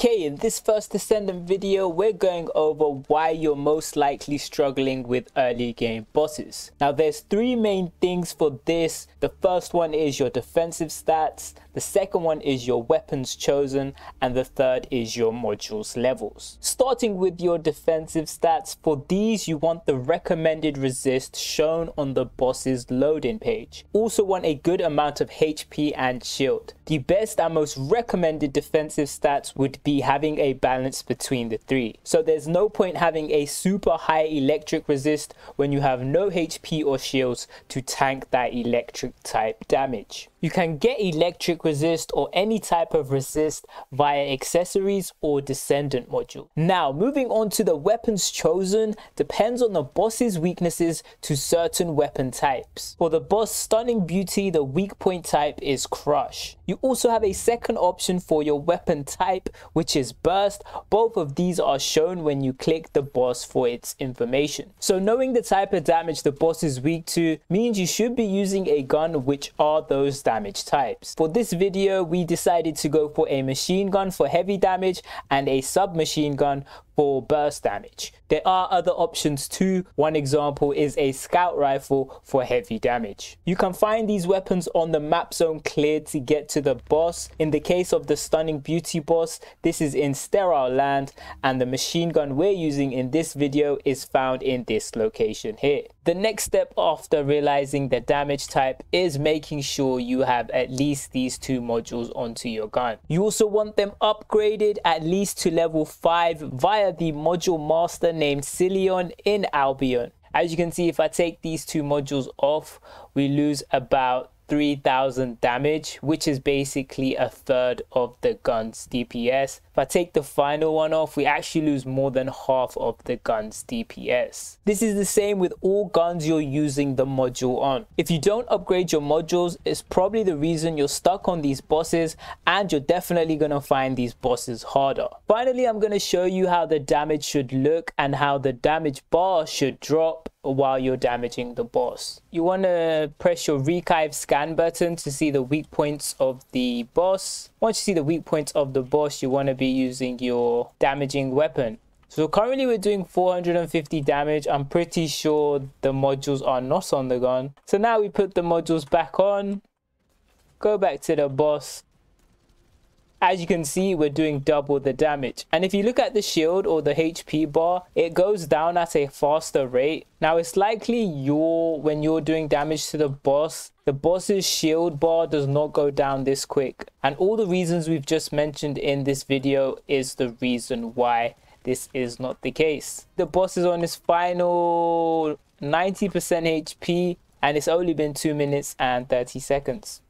Okay, in this first Descendant video, we're going over why you're most likely struggling with early game bosses. Now, there's three main things for this. The first one is your defensive stats, the second one is your weapons chosen, and the third is your modules levels. Starting with your defensive stats, for these you want the recommended resist shown on the boss's loading page. Also want a good amount of HP and shield. The best and most recommended defensive stats would be having a balance between the three. So there's no point having a super high electric resist when you have no HP or shields to tank that electric type damage. You can get electric resist or any type of resist via accessories or Descendant module. Now, moving on to the weapons chosen, depends on the boss's weaknesses to certain weapon types. For the boss Stunning Beauty, the weak point type is Crush. You also have a second option for your weapon type, which is Burst. Both of these are shown when you click the boss for its information. So knowing the type of damage the boss is weak to means you should be using a gun which are those damage types. For this video, we decided to go for a machine gun for heavy damage and a submachine gun for burst damage. There are other options too. One example is a scout rifle for heavy damage. You can find these weapons on the map zone cleared to get to the boss. In the case of the Stunning Beauty boss, this is in Sterile Land, and the machine gun we're using in this video is found in this location here. The next step after realizing the damage type is making sure you have at least these two modules onto your gun. You also want them upgraded at least to level 5 via the module master named Cillion in Albion. As you can see, if I take these two modules off, we lose about 3000 damage, which is basically a third of the gun's DPS. If I take the final one off, we actually lose more than half of the gun's DPS. This is the same with all guns you're using the module on. If you don't upgrade your modules, it's probably the reason you're stuck on these bosses, and you're definitely going to find these bosses harder. Finally, I'm going to show you how the damage should look and how the damage bar should drop while you're damaging the boss. You want to press your Rechive scan button to see the weak points of the boss. Once you see the weak points of the boss, you want to be using your damaging weapon. So currently we're doing 450 damage. I'm pretty sure the modules are not on the gun. So now we put the modules back on, go back to the boss. As you can see, we're doing double the damage. And if you look at the shield or the HP bar, it goes down at a faster rate. Now, it's likely when you're doing damage to the boss's shield bar does not go down this quick. And all the reasons we've just mentioned in this video is the reason why this is not the case. The boss is on his final 90% HP, and it's only been 2 minutes and 30 seconds.